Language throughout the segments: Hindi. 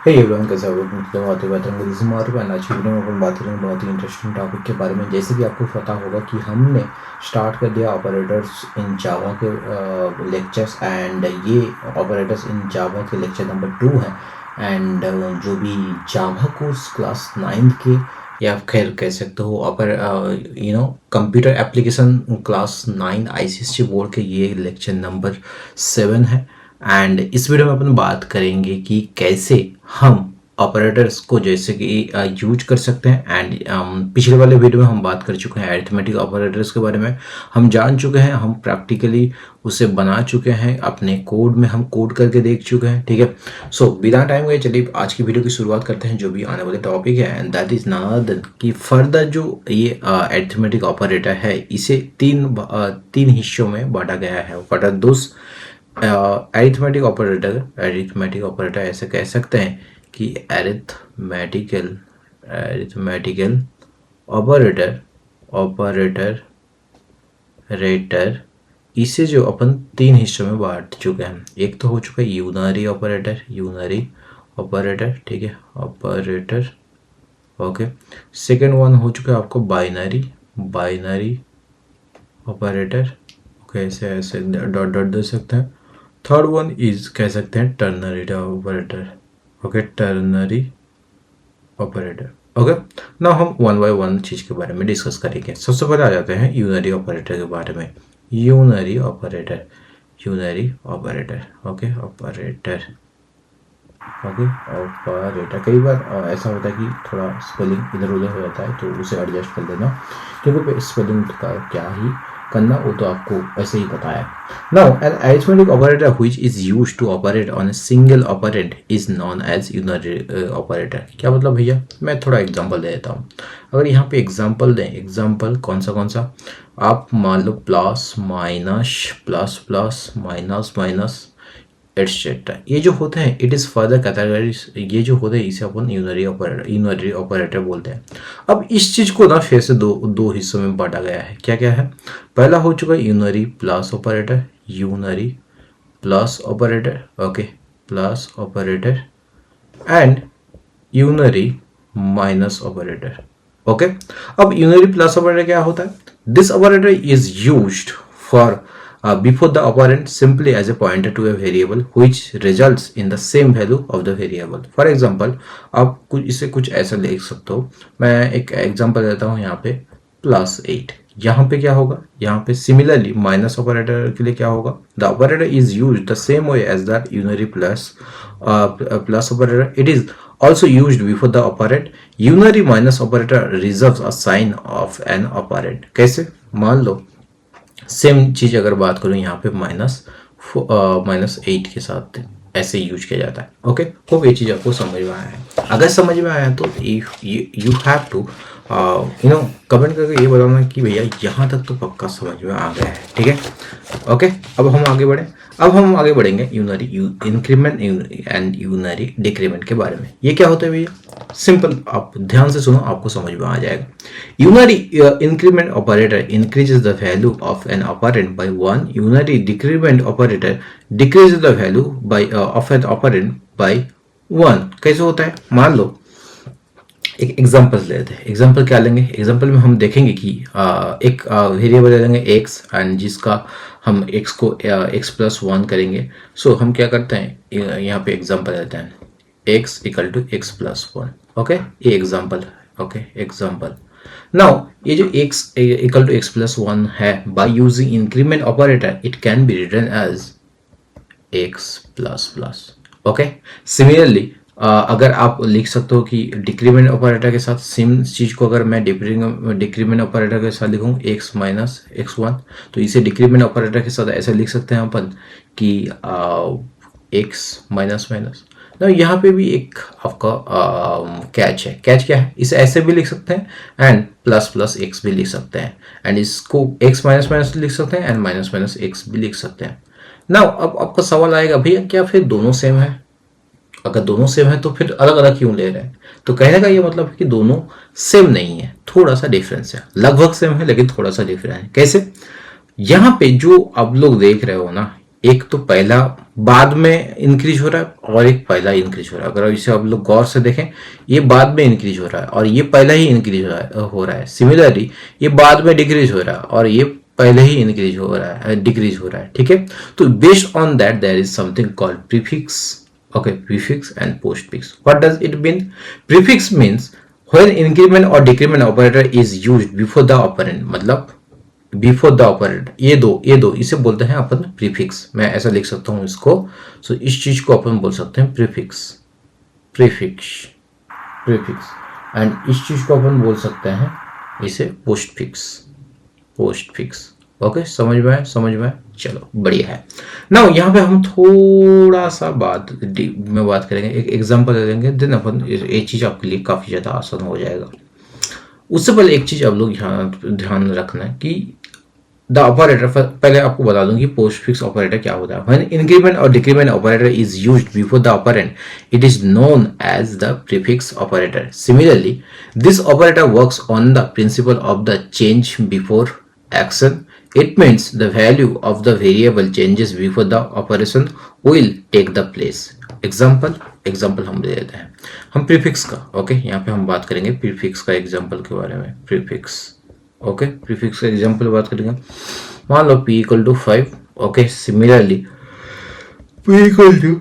हे एवरीवन, कैसे हो? मतलब बातें बातें अंग्रेजी से मारूंगा ना। आज की वीडियो में अपन बात करेंगे बहुत ही इंटरेस्टिंग टॉपिक के बारे में। जैसे कि आपको पता होगा कि हमने स्टार्ट कर दिया ऑपरेटर्स इन जावा के लेक्चर्स, एंड ये ऑपरेटर्स इन जावा के लेक्चर नंबर 2 है। एंड जो भी जावा कोर्स क्लास 9 के, या खैर कह सकते हो computer application class 9 ICSC board के, ये लेक्चर नंबर 7 है। एंड इस वीडियो में अपन बात करेंगे कि कैसे हम ऑपरेटर्स को जैसे कि यूज कर सकते हैं। एंड पिछले वाले वीडियो में हम बात कर चुके हैं अरिथमेटिक ऑपरेटर्स के बारे में, हम जान चुके हैं, हम प्रैक्टिकली उसे बना चुके हैं, अपने कोड में हम कोड करके देख चुके हैं। ठीक है, सो बिना टाइम गए चलिए आज की वीडियो की शुरुआत करते हैं। जो भी आने वाले टॉपिक है, and that is not other कि फर्दर जो ये अरिथमेटिक ऑपरेटर है, इसे तीन हिस्सों में बांटा गया है। What are those arithmetic operator ऐसे कह सकते हैं कि अरिथमेटिकल ऑपरेटर इसे जो अपन तीन हिस्सों में बांट चुके हैं। एक तो हो चुका है यूनरी ऑपरेटर, ठीक है, ऑपरेटर। ओके, सेकेंड वन हो चुका है आपको बाइनरी ऑपरेटर। ओके, ऐसे डॉट डॉट दे सकते हैं। थर्ड वन इज कह सकते हैं ternary operator. Okay, ternary operator. Okay, now हम वन बाय वन चीज के बारे में डिस्कस करेंगे। सबसे पहले आ जाते हैं यूनरी ऑपरेटर के बारे में। Unary operator. Okay, operator. कई बार ऐसा होता है कि थोड़ा स्पेलिंग इधर उधर हो जाता है, तो उसे एडजस्ट कर देना, क्योंकि स्पेलिंग का क्या ही करना, वो तो आपको ऐसे ही पता है। Now an arithmetic operator which is used to operate on a single operand is known as unary operator. क्या मतलब भैया, मैं थोड़ा एग्जांपल दे देता हूँ। अगर यहाँ पे एग्जांपल दें, एग्जांपल कौन सा आप मान लो प्लस माइनस एटसेट्रा, ये जो होते हैं इट इज फर्दर कैटेगरीज। ये जो होते हैं इसे अपन यूनरी ऑपरेटर बोलते हैं। अब इस चीज को ना फिर से दो हिस्सों में बांटा गया है। क्या क्या है? पहला हो चुका है unary plus operator. Okay, plus operator and unary minus operator. Okay, अब यूनरी प्लस ऑपरेटर क्या होता है? This operator is used for before the operand simply as a pointer to a variable which results in the same value of the variable. For example, आप इसे कुछ ऐसा लिख सकते हो। मैं एक एग्जांपल देता हूँ यहाँ पे +8। यहाँ पे क्या होगा? यहाँ पे सिमिलरली माइनस ऑपरेटर के लिए क्या होगा? The operator is used the same way as the unary plus operator. It is also used before the operand. Unary minus operator reserves a sign of an operand. कैसे? मान लो सेम चीज अगर बात करूं यहाँ पे -8 के साथ ऐसे यूज किया जाता है। ओके, होप ये चीज आपको समझ में आया है। अगर समझ में आया तो यू हैव टू कमेंट करके ये बताना कि भैया यहाँ तक तो पक्का समझ में आ गया है। ठीक है, ओके, अब हम आगे बढ़ेंगे unary increment and unary decrement के बारे में। ये क्या होता है भैया? सिंपल, आप ध्यान से सुनो, आपको समझ में आ जाएगा। Unary increment operator increases the value of an operand by 1। Unary decrement operator decreases the value of an operand by 1। कैसे होता है? मान लो एक एग्जांपल लेते हैं। एग्जांपल क्या लेंगे? एग्जांपल में हम देखेंगे कि एक वेरिएबल ले लेंगे x, एंड जिसका हम x को x+1 करेंगे। सो हम क्या करते हैं, यहाँ पे एग्जांपल लेते हैं x = x+1। ओके, ये एग्जांपल। Okay, example. नाउ ये जो x = x+1 है, by using increment operator it can be written as x++। Okay, similarly अगर आप लिख सकते हो कि डिक्रीमेंट ऑपरेटर के साथ सेम चीज को अगर मैं डिक्रीमेंट ऑपरेटर के साथ लिखूं x - x1, तो इसे डिक्रीमेंट ऑपरेटर के साथ ऐसे लिख सकते हैं अपन कि x - ना। यहाँ पे भी एक आपका कैच है। कैच क्या है? इसे ऐसे भी लिख सकते हैं एंड ++x भी लिख सकते हैं, एंड इसको x - लिख सकते हैं एंड -x भी लिख सकते हैं। नाउ अब आपका सवाल आएगा, भैया क्या फिर दोनों सेम है? अगर दोनों सेम है तो फिर अलग अलग क्यों ले रहे हैं? तो कहने का ये मतलब है कि दोनों सेम नहीं है, थोड़ा सा डिफरेंस है। लगभग सेम है लेकिन थोड़ा सा डिफरेंस है। कैसे? यहाँ पे जो आप लोग देख रहे हो ना, एक तो पहला बाद में इंक्रीज हो रहा है और एक पहला इंक्रीज हो रहा है। अगर इसे आप लोग गौर से देखें, ये बाद में इंक्रीज हो रहा है और ये पहला ही इंक्रीज हो रहा है। सिमिलरली ये बाद में डिक्रीज हो रहा है और ये पहले ही इंक्रीज हो रहा है, डिक्रीज हो रहा है। ठीक है, तो based on that there is something called prefix. Okay, prefix and postfix, what does it mean? Prefix means when increment और decrement operator is used before the operand, मतलब बिफोर द ऑपरेंड, ये दो इसे बोलते हैं अपन प्रीफिक्स। मैं ऐसा लिख सकता हूं इसको। सो इस चीज को अपन बोल सकते हैं प्रीफिक्स, प्रीफिक्स, प्रीफिक्स। एंड इस चीज को अपन बोल सकते हैं इसे पोस्टफिक्स, पोस्टफिक्स। ओके, समझ में आया? समझ में आया? चलो बढ़िया है। नाउ यहाँ पे हम थोड़ा सा बात करेंगे, एक एग्जांपल ले लेंगे, देन अपन ये चीज आपके लिए काफी ज्यादा आसान हो जाएगा। उससे पहले एक चीज आप लोग ध्यान रखना है कि द ऑपरेटर, पहले आपको बता दूं कि पोस्टफिक्स ऑपरेटर क्या होता है। व्हेन इंक्रीमेंट और decrement operator is used before the operand, it is known as the prefix operator. Similarly this operator works on the principle of the change before action. It means the value of the variable changes before the operation will take the place. Example हम ले लेते हैं, हम प्रीफिक्स का। ओके, यहाँ पे हम बात करेंगे प्रीफिक्स का एग्जाम्पल के बारे में। प्रीफिक्स, ओके, प्रीफिक्स का एग्जाम्पल बात करेंगे। मान लो p equal to 5। Okay, similarly p equal to,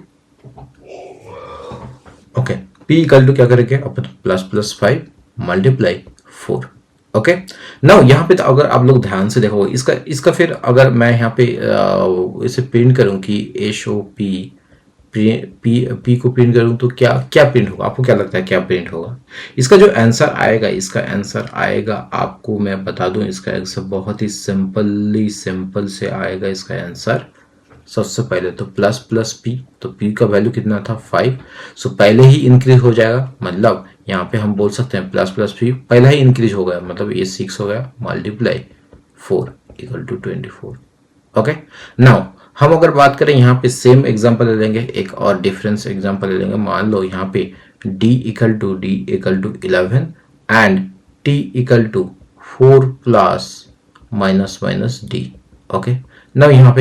okay, p equal to क्या करेंगे अपन, प्लस 5 मल्टीप्लाई 4। ओके, नाउ यहाँ पे तो अगर आप लोग ध्यान से देखो इसका फिर अगर मैं यहाँ पे इसे प्रिंट करूँ कि HOP P को प्रिंट करूँ तो क्या प्रिंट होगा? आपको क्या लगता है क्या प्रिंट होगा? इसका जो आंसर आएगा, इसका आंसर आएगा, आपको मैं बता दूं, इसका आंसर बहुत ही सिंपल से आएगा। इसका आंसर सबसे पहले तो प्लस P, तो P का वैल्यू कितना था 5, सो पहले ही इंक्रीज हो जाएगा। मतलब यहाँ पे हम बोल सकते हैं प्लस P पहला ही इंक्रीज हो गया, मतलब ये 6 हो गया, multiply 4 equal to 24। Okay, now हम अगर बात करें यहाँ पे सेम एग्जांपल ले लेंगे, एक और डिफरेंस एग्जांपल ले लेंगे। मान लो यहाँ पे d equal to 11 and t equal to 4 plus minus d। Okay, now यहाँ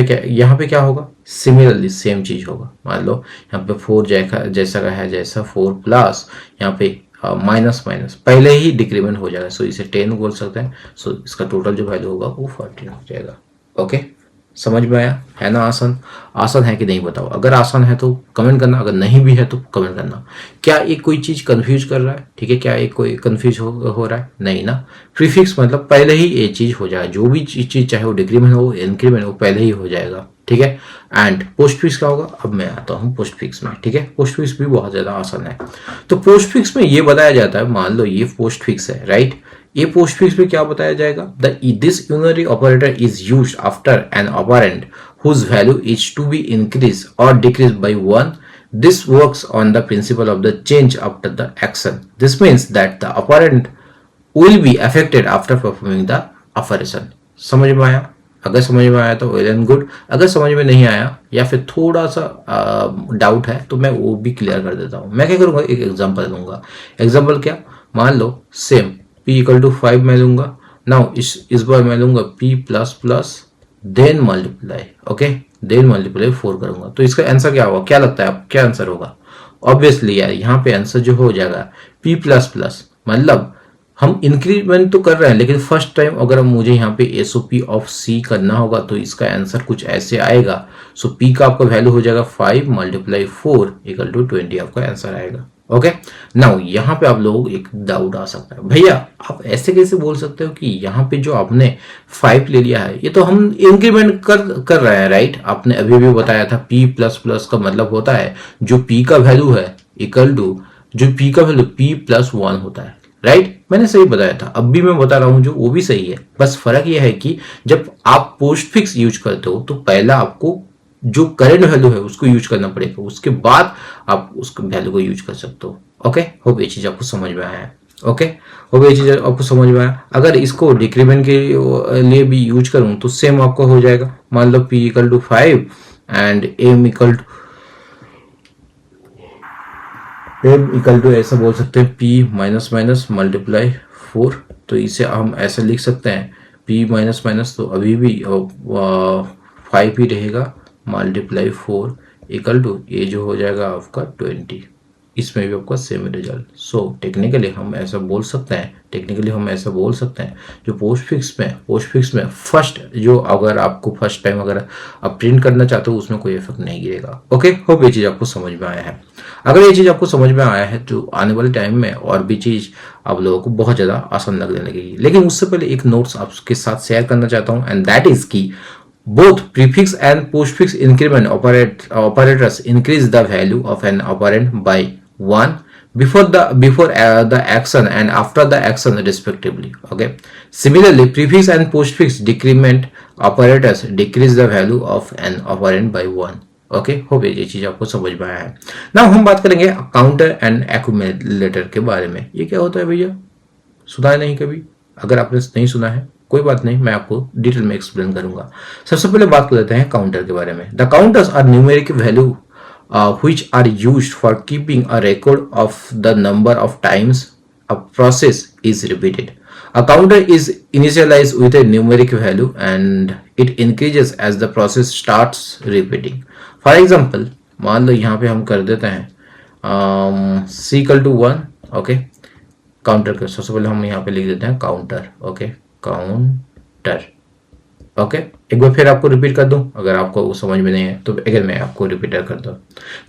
पे क्या होगा? सिमिलरली सेम चीज होगा। मान लो यहाँ पे 4 जैसा का है जैसा 4 प्लस यहाँ पे माइनस पहले ही डिक्रीमेंट हो जाएगा, सो इसे 10 बोल सकते हैं। सो इसका टोटल जो वैल्यू होगा वो 14 हो जाएगा। ओके, समझ में आया? है ना आसान है कि नहीं बताओ? अगर आसान है तो कमेंट करना, अगर नहीं भी है तो कमेंट करना। क्या एक कोई चीज कंफ्यूज कर रहा है? ठीक है, क्या एक कोई कंफ्यूज हो रहा है? नहीं ना। प्रीफिक्स मतलब पहले ही ये चीज हो जाए, जो भी चीज चाहे वो डिक्रीमेंट हो इंक्रीमेंट हो पहले ही हो जाएगा। ठीक है, एंड पोस्टफिक्स क्या होगा? अब मैं आता हूँ पोस्टफिक्स में। ठीक है, पोस्टफिक्स भी बहुत ज्यादा आसान है। तो पोस्टफिक्स में ये बताया जाता है, मान लो ये पोस्टफिक्स है, राइट? ये पोस्टफिक्स में क्या बताया जाएगा? This unary operator is used after an operand whose value is to be increased or decreased by 1. This works on the principle of the change after the action. This means that the operand will be affected after performing the operation. समझ में आया? अगर समझ में आया तो वेल एंड गुड। अगर समझ में नहीं आया या फिर थोड़ा सा डाउट है तो मैं वो भी क्लियर कर देता हूँ। मैं क्या करूँगा, एक एग्जांपल दूंगा। एग्जांपल क्या? मान लो सेम p इक्वल टू 5 मैं लूंगा। नाउ इस बार मैं लूंगा p plus then multiply, okay, then multiply 4 करूंगा। तो इसका आंसर क्या होगा? क्या लगता है आप, क्या आंसर होगा? ऑब्वियसली यार यहाँ पे आंसर जो हो जाएगा p प्लस, मतलब हम इंक्रीमेंट तो कर रहे हैं लेकिन फर्स्ट टाइम अगर मुझे यहाँ पे SOP ऑफ C करना होगा तो इसका आंसर कुछ ऐसे आएगा। सो p का आपका वैल्यू हो जाएगा 5 मल्टीप्लाई 4 इक्वल टू 20 आपका आंसर आएगा। ओके, नाउ यहाँ पे आप लोग एक डाउट आ सकता है, भैया आप ऐसे कैसे बोल सकते हो कि यहाँ पे जो आपने 5 ले लिया है ये तो हम इंक्रीमेंट कर रहे हैं, राइट? आपने अभी भी बताया था p प्लस का मतलब होता है जो p का वैल्यू है इक्वल टू जो p का वैल्यू p प्लस 1 होता है, राइट? मैंने सही बताया था, अब भी मैं बता रहा हूं जो वो भी सही है। बस फर्क यह है कि जब आप पोस्टफिक्स यूज करते हो तो पहला आपको जो करंट वैल्यू है उसको यूज करना पड़ेगा, उसके बाद आप उस वैल्यू को यूज कर सकते हो। ओके, होप ये चीज आपको समझ में आया है। ओके, होप ये चीज आपको समझ में आया। अगर इसको डिक्रीमेंट के लिए भी यूज करूं तो सेम आपको हो जाएगा। मान लो p equal to 5 and m equal to ऐसा बोल सकते हैं p माइनस मल्टीप्लाई 4। तो इसे हम ऐसे लिख सकते हैं p माइनस तो अभी भी 5 ही रहेगा मल्टीप्लाई 4 इक्वल टू ये जो हो जाएगा आपका 20। इसमें भी आपका सेम रिजल्ट। सो टेक्निकली हम ऐसा बोल सकते हैं जो पोस्ट फिक्स में फर्स्ट जो अगर आपको फर्स्ट टाइम अगर आप प्रिंट करना चाहते हो उसमें कोई इफेक्ट नहीं गिरेगा। ओके, होप ये चीज़ आपको समझ में आया है। अगर ये चीज़ आपको समझ में आया है तो आने वाले टाइम में और भी चीज़ आप लोगों को बहुत ज़्यादा आसान लगने लगेगी। लेकिन उससे पहले एक नोट्स आपके साथ शेयर करना चाहता हूँ, एंड दैट इज की both prefix and postfix increment operators increase the value of an operand by 1 before the action and after the action respectively. Okay, similarly prefix and postfix decrement operators decrease the value of an operand by 1. Okay, hope ये चीज आपको समझ में आया है ना। हम बात करेंगे काउंटर एंड एक्यूमुलेटर के बारे में। ये क्या होता है भैया, सुना है नहीं कभी? अगर आपने नहीं सुना है कोई बात नहीं, मैं आपको डिटेल में एक्सप्लेन करूंगा। सबसे पहले बात कर लेते हैं काउंटर के बारे में। The counters are numeric value which are used for keeping a record of the number of times a process is repeated. A counter is initialized with a numeric value and it increases as the process starts repeating. For example, मान लो यहाँ पे हम कर देते हैं c equal to 1. Okay, counter के सबसे पहले हम यहाँ पे लिख देते हैं काउंटर। Okay, counter. ओके, एक बार फिर आपको रिपीट कर दूं अगर आपको समझ में नहीं है तो। अगर मैं आपको रिपीटर कर दूं,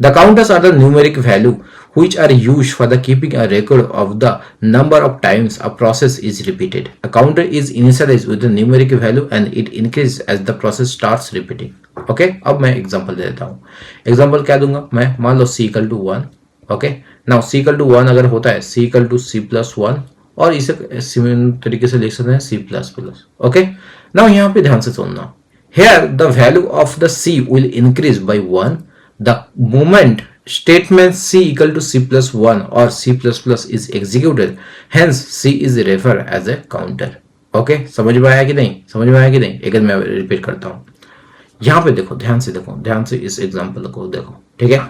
the counters are the numeric value which are used for the keeping a record of the number of times a process is repeated. A counter is initialised with the numeric value and it increase as the process starts repeating. Okay, अब मैं एग्जांपल दे देता हूं। एग्जांपल क्या दूंगा मैं, मान लो c equal to 1। Okay, now c equal to 1 अगर होता है c equal to c plus 1, और इसे सिमिलर तरीके से लिख सकते हैं c plus plus. Okay, now यहाँ पे ध्यान से सुनना। Here the value of the c will increase by 1 the moment statement c equal to c plus 1 or c plus plus is executed. Hence c is referred as a counter. Okay, समझ में आया कि नहीं? समझ में आया कि नहीं? एक बार मैं रिपीट करता हूँ। यहाँ पे देखो, ध्यान से देखो, ध्यान से इस एग्जांपल को देखो। ठीक है,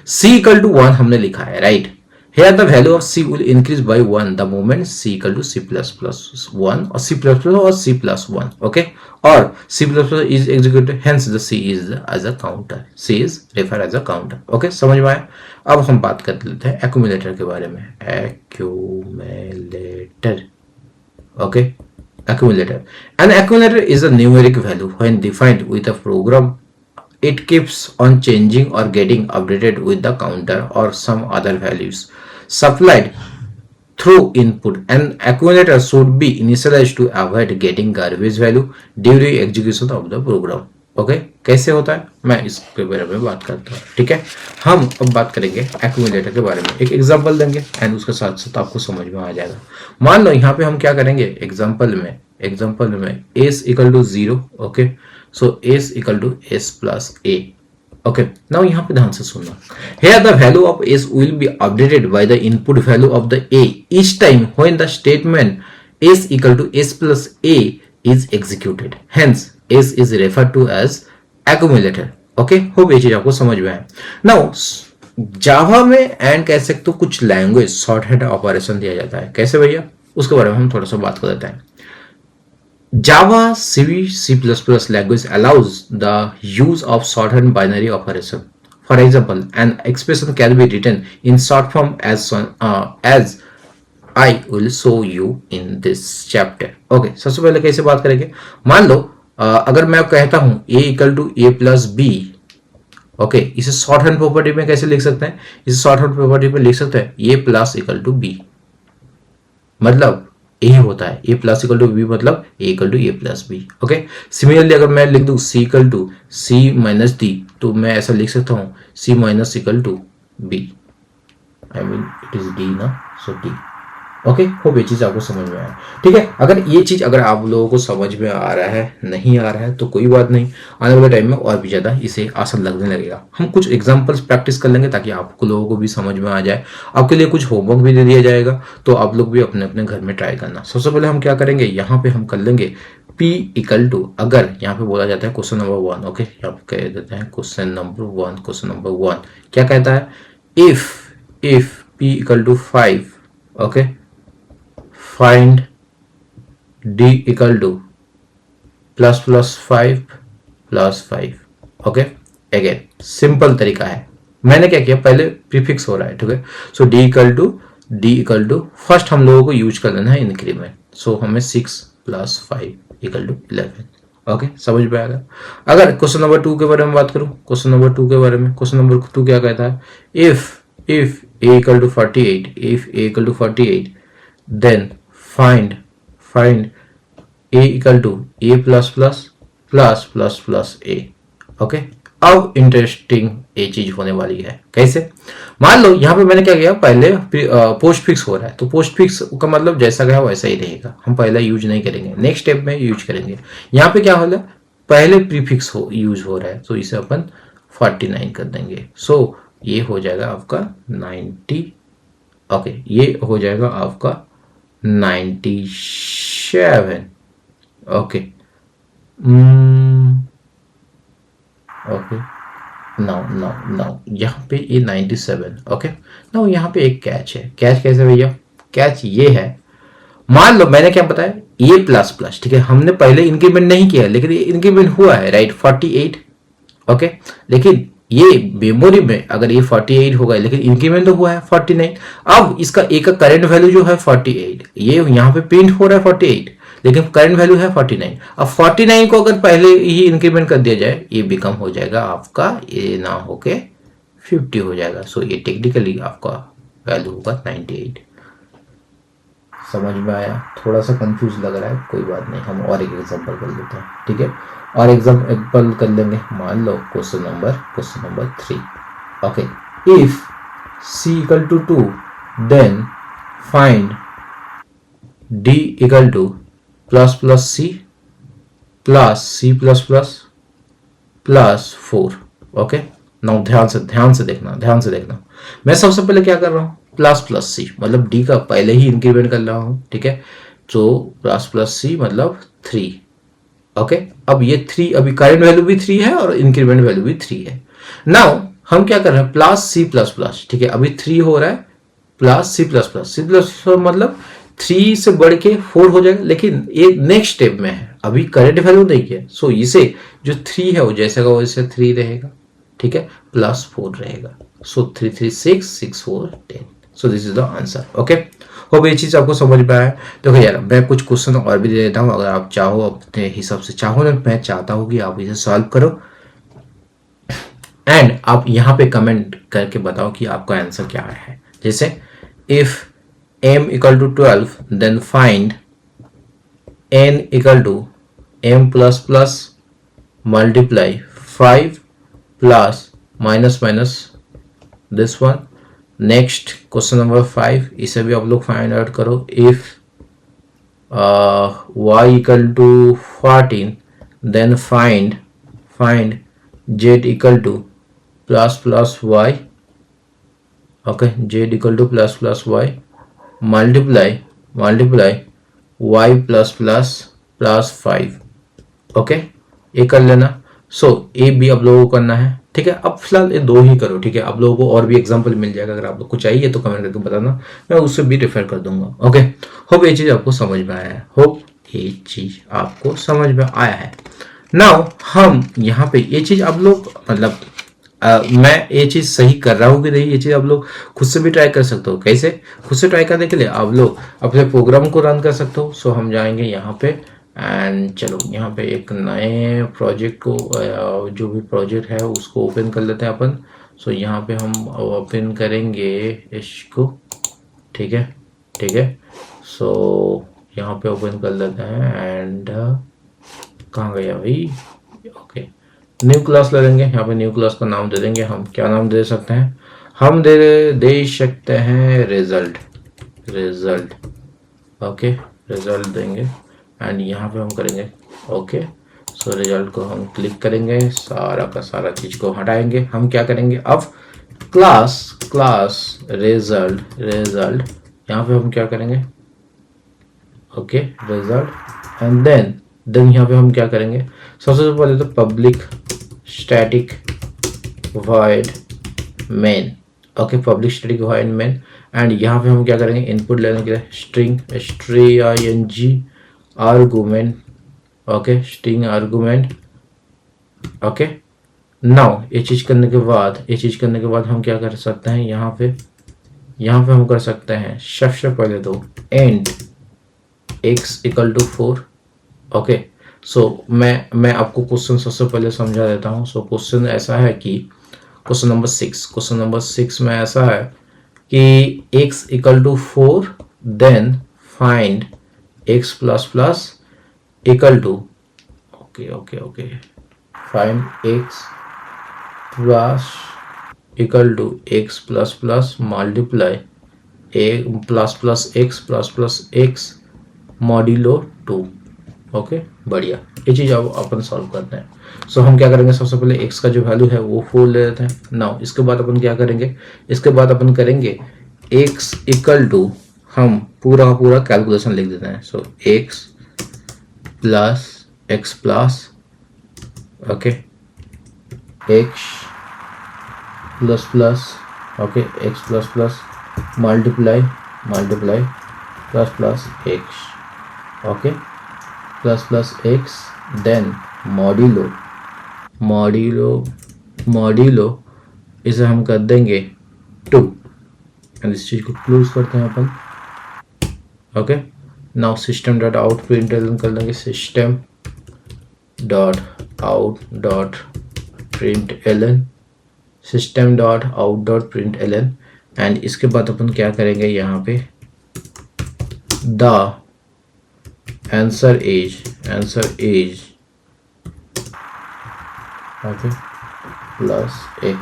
c equal to 1 हमने लिखा है, right? Here the value of c will increase by 1 the moment c equal to c plus plus 1 or c plus plus or c plus 1. Okay, or c plus plus is executed, hence the c is as a counter. c is referred as a counter. Okay, समझ में आया? अब हम बात कर लेते हैं एक्यूमुलेटर के बारे में। Accumulator. Okay, accumulator. An accumulator is a numeric value when defined with a program. It keeps on changing or getting updated with the counter or some other values supplied through input. An accumulator should be initialized to avoid getting garbage value during execution of the program. Okay, कैसे होता है मैं इसके बारे में बात करता हूँ। ठीक है, हम अब बात करेंगे एक्यूमुलेटर के बारे में। एक एग्जांपल देंगे एंड उसके साथ साथ आपको समझ में आ जाएगा। मान लो यहाँ पे हम क्या करेंगे, एग्जांपल में s equal to 0। Okay, so s equal to s plus a। Okay, now यहाँ पे ध्यान से सुनना। Here the value of s will be updated by the input value of the a each time when the statement s equal to s plus a is executed. Hence, s is referred to as accumulator. Okay, hope ये चीज आपको समझ में आए। Now, जावा में एंड कह सकते हो कुछ लैंग्वेज शॉर्टहैंड ऑपरेशन दिया जाता है। कैसे भैया, उसके बारे में हम थोड़ा सा बात कर देते हैं। Java, C++ language allows the use of shorthand binary operation. For example, an expression can be written in short form as I will show you in this chapter. Okay, सबसे पहले कैसे बात करेंगे, मान लो अगर मैं कहता हूं a equal to a plus B. Okay, इसे शॉर्ट हैंड प्रॉपर्टी में कैसे लिख सकते हैं? इसे शॉर्ट हैंड प्रॉपर्टी में लिख सकते हैं a plus equal to B, मतलब ए होता है A plus equal to B, मतलब A equal to A plus B. Okay, similarly अगर मैं लिख दूं C equal to C minus D, तो मैं ऐसा लिख सकता हूं C minus equal to B. I mean it is D ना, सो डी। ओके, होप ये चीज आपको समझ में आया। ठीक है, अगर ये चीज अगर आप लोगों को समझ में आ रहा है, नहीं आ रहा है तो कोई बात नहीं, आने वाले टाइम में और भी ज्यादा इसे आसान लगने लगेगा। हम कुछ एग्जांपल्स प्रैक्टिस कर लेंगे ताकि आपको लोगों को भी समझ में आ जाए। आपके लिए कुछ होमवर्क भी दे दिया जाएगा, तो आप लोग भी अपने अपने घर में ट्राई करना। सबसे पहले हम क्या करेंगे, यहाँ पे हम कर लेंगे p इक्वल टू, अगर यहाँ पे बोला जाता है क्वेश्चन नंबर 1। ओके, यहाँ पे कह देते हैं क्वेश्चन नंबर 1। क्वेश्चन नंबर 1 क्या कहता है, if p equal to 5, okay, find d equal to plus plus 5 plus 5. Okay, again simple तरीका है, मैंने क्या किया, पहले प्रीफिक्स हो रहा है, ठीक है। सो डी इक्वल टू फर्स्ट हम लोगों को यूज कर लेना है इंक्रीमेंट, सो हमें 6 + 5 = 11। ओके, समझ में आएगा। अगर क्वेश्चन नंबर 2 के बारे में बात करूं, क्वेश्चन नंबर 2 के बारे में, क्वेश्चन नंबर 2 क्या कहता है, if a = 48, if a = 48 then find a = a plus a। Okay, अब इंटरेस्टिंग ये चीज होने वाली है। कैसे, मान लो यहाँ पे मैंने क्या किया, पहले पोस्ट फिक्स हो रहा है, तो पोस्ट फिक्स का मतलब जैसा गया वैसा ही रहेगा, हम पहले यूज नहीं करेंगे, नेक्स्ट स्टेप में यूज करेंगे। यहाँ पे क्या हो रहा है, पहले प्रीफिक्स यूज हो रहा है, तो इसे अपन 49 कर देंगे। सो ये हो जाएगा आपका 90। ओके, ये हो जाएगा आपका 97। ओके, ओके, नाउ यहाँ पे ये 97। ओके, नाउ यहाँ पे एक कैच है। कैच कैसे भैया, कैच ये है, मान लो मैंने क्या बताया, ये प्लस प्लस, ठीक है, हमने पहले इंक्रीमेंट नहीं किया लेकिन ये इंक्रीमेंट हुआ है, राइट, 48। ओके, लेकिन ये मेमोरी में अगर ये 48 होगा लेकिन इंक्रीमेंट तो हुआ है 49। अब इसका एक का करंट वैल्यू जो है 48, ये यहाँ पे प्रिंट हो रहा है 48 लेकिन करंट वैल्यू है 49। अब 49 को अगर पहले ही इंक्रीमेंट कर दिया जाए, ये बिकम हो जाएगा आपका, ये ना होके 50 हो जाएगा। सो ये टेक्निकली आपका वैल्यू होगा 98। समझ में आया, थोड़ा सा कंफ्यूज लग रहा है, कोई बात नहीं, हम और एक एग्जांपल कर लेते हैं, ठीक है, और एग्जांपल कर लेंगे। मान लो question number 3। Okay, if c = 2 then find d = ++c ++++4। Okay, now ध्यान से देखना, मैं सबसे पहले क्या कर रहा हूँ, ++c मतलब d का पहले ही इंक्रीमेंट कर रहा हूँ, ठीक है, तो ++c मतलब 3। ओके, अब ये 3, अभी करंट वैल्यू भी 3 है और इंक्रीमेंट वैल्यू भी 3 है। नाउ हम क्या कर रहे हैं, +c++, ठीक है, अभी 3 हो रहा है, +c++, मतलब 3 से बढ़ के 4 हो जाएगा, लेकिन ये नेक्स्ट स्टेप में है, अभी करंट वैल्यू नहीं है। सो इसे जो 3 है वो जैसे का वैसे 3 रहेगा, ठीक है, +4 रहेगा। सो 3 3 6 6 4 10। So this is the answer. Okay, hope ये चीज आपको समझ में आया। देखो यार, मैं कुछ क्वेश्चन और भी दे देता हूँ, अगर आप चाहो अपने हिसाब से चाहो ना, मैं चाहता हूँ कि आप इसे सॉल्व करो एंड आप यहाँ पे कमेंट करके बताओ कि आपका आंसर क्या है। जैसे if m = 12 then find n = m ++ multiply 5 plus minus this one। Next question number 5, इसे भी आप लोग फाइंड आउट करो। If y = 14 then find z = ++y। Okay, z = ++y multiply y +++5। Okay, ये कर लेना। सो ए भी आप लोगों को करना है, ठीक है। अब फिलहाल ये 2 ही करो, ठीक है, आप लोगों को और भी एग्जांपल मिल जाएगा, अगर आप लोग को चाहिए तो कमेंट करके बताना, मैं उससे भी रेफर कर दूंगा। ओके, होप ये चीज आपको समझ में आया है, नाउ हम यहाँ पे ये चीज आप लोग मतलब मैं ये चीज सही कर रहा हूँ कि नहीं, ये चीज आप लोग खुद से भी ट्राई कर सकते हो। कैसे खुद से ट्राई करने के लिए आप लोग अपने प्रोग्राम को रन कर सकते हो। सो हम जाएंगे यहाँ पे एंड चलो यहाँ पे एक नए प्रोजेक्ट को जो भी प्रोजेक्ट है उसको ओपन कर लेते हैं अपन। सो यहाँ पे हम ओपन करेंगे इसको, ठीक है। सो यहाँ पे ओपन कर लेते हैं एंड कहाँ गया भाई, ओके, न्यू क्लास ले लेंगे। यहाँ पे न्यू क्लास का नाम दे देंगे हम, क्या नाम दे सकते हैं, हम दे सकते हैं रिजल्ट। ओके, रिजल्ट देंगे एंड यहाँ पे हम करेंगे ओके। सो रिजल्ट को हम क्लिक करेंगे, सारा का सारा चीज को हटाएंगे। हम क्या करेंगे अब, क्लास रिजल्ट यहाँ पे हम क्या करेंगे, ओके, रिजल्ट एंड देन यहाँ पे हम क्या करेंगे, सबसे पहले तो public static void main। Okay, public static void main and यहाँ पे हम क्या करेंगे, इनपुट लेने के लिए string argument, okay, string argument, okay, now ये चीज़ करने के बाद हम क्या कर सकते हैं, यहाँ पे हम कर सकते हैं सबसे पहले तो and x equal to 4। Okay, so मैं आपको क्वेश्चन सबसे पहले समझा देता हूँ। सो क्वेश्चन ऐसा है कि क्वेश्चन नंबर 6 में ऐसा है कि x equal to 4 then find x plus plus equal to find x plus equal to x plus plus multiply plus plus x modulo 2। Okay, बढ़िया, ये चीज़ अब अपन सॉल्व करते हैं। सो हम क्या करेंगे, सबसे पहले x का जो वैल्यू है वो 4 ले लेते हैं। नाउ इसके बाद अपन क्या करेंगे, x इक्वल टू, हम पूरा का पूरा कैलकुलेशन लिख देते हैं। So x plus okay x plus plus okay x plus plus multiply plus plus x okay plus x then modulo इसे हम कर देंगे 2 एंड इस चीज़ को क्लोज करते हैं अपन। Okay, now system dot out println कर लेंगे, system dot out dot println and इसके बाद अपन क्या करेंगे, यहाँ पे the answer is okay plus x,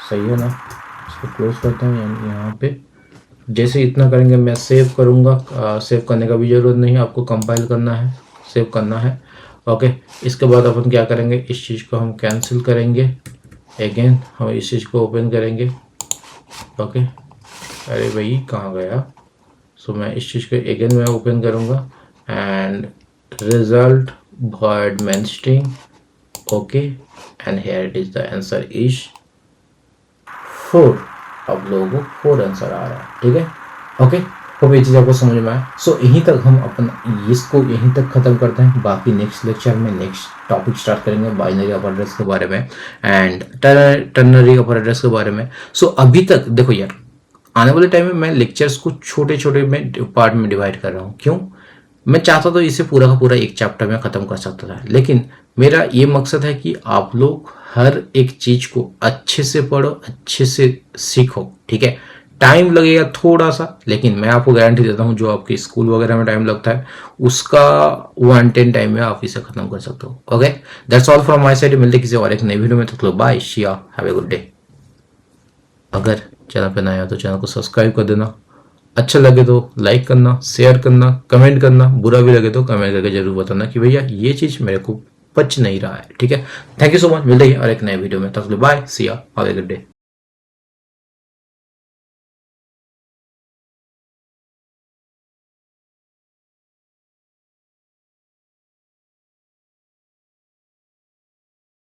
सही है ना। इसको क्लोज करते हैं, यानी यहाँ पे जैसे इतना करेंगे मैं सेव करूँगा। सेव करने का भी ज़रूरत नहीं है, आपको कंपाइल करना है, सेव करना है। ओके, इसके बाद अपन क्या करेंगे, इस चीज़ को हम कैंसिल करेंगे, अगेन हम इस चीज़ को ओपन करेंगे। ओके, अरे भाई कहाँ गया। सो मैं इस चीज़ को अगेन मैं ओपन करूँगा and result void main string okay and here it is the answer is 4। अब लोगों को 4 आंसर आ रहा है, ठीक है। ओके, होप ये चीज़ आपको समझ में आया। सो यहीं तक हम अपन इसको यहीं तक ख़त्म करते हैं। बाकी नेक्स्ट लेक्चर में नेक्स्ट टॉपिक स्टार्ट करेंगे बाइनरी ऑपरेटर्स के बारे में एंड टर्नरी ऑपरेटर्स के बारे में। सो अभी तक देखो यार, आने वाले टाइम में मैं लेक्चर्स को छोटे छोटे में पार्ट में डिवाइड कर रहा हूँ। क्यों? मैं चाहता तो इसे पूरा का पूरा एक चैप्टर में ख़त्म कर सकता था, लेकिन मेरा ये मकसद है कि आप लोग हर एक चीज़ को अच्छे से पढ़ो, अच्छे से सीखो, ठीक है। टाइम लगेगा थोड़ा सा, लेकिन मैं आपको गारंटी देता हूँ जो आपके स्कूल वगैरह में टाइम लगता है उसका 1/10 टाइम में आप इसे ख़त्म कर सकते हो। Okay, that's all from my side. मिलते किसी और एक नई वीडियो में, तब तक बाय, शिया, हैव ए गुड डे। अगर चैनल पर नया हो तो चैनल को सब्सक्राइब कर देना, अच्छा लगे तो लाइक करना, शेयर करना, कमेंट करना, बुरा भी लगे तो कमेंट करके जरूर बताना कि भैया ये चीज़ मेरे को पच नहीं रहा है, ठीक है। थैंक यू सो मच, मिलते हैं और एक नए वीडियो में, तब तक बाय, सी या, हैव ए गुड डे।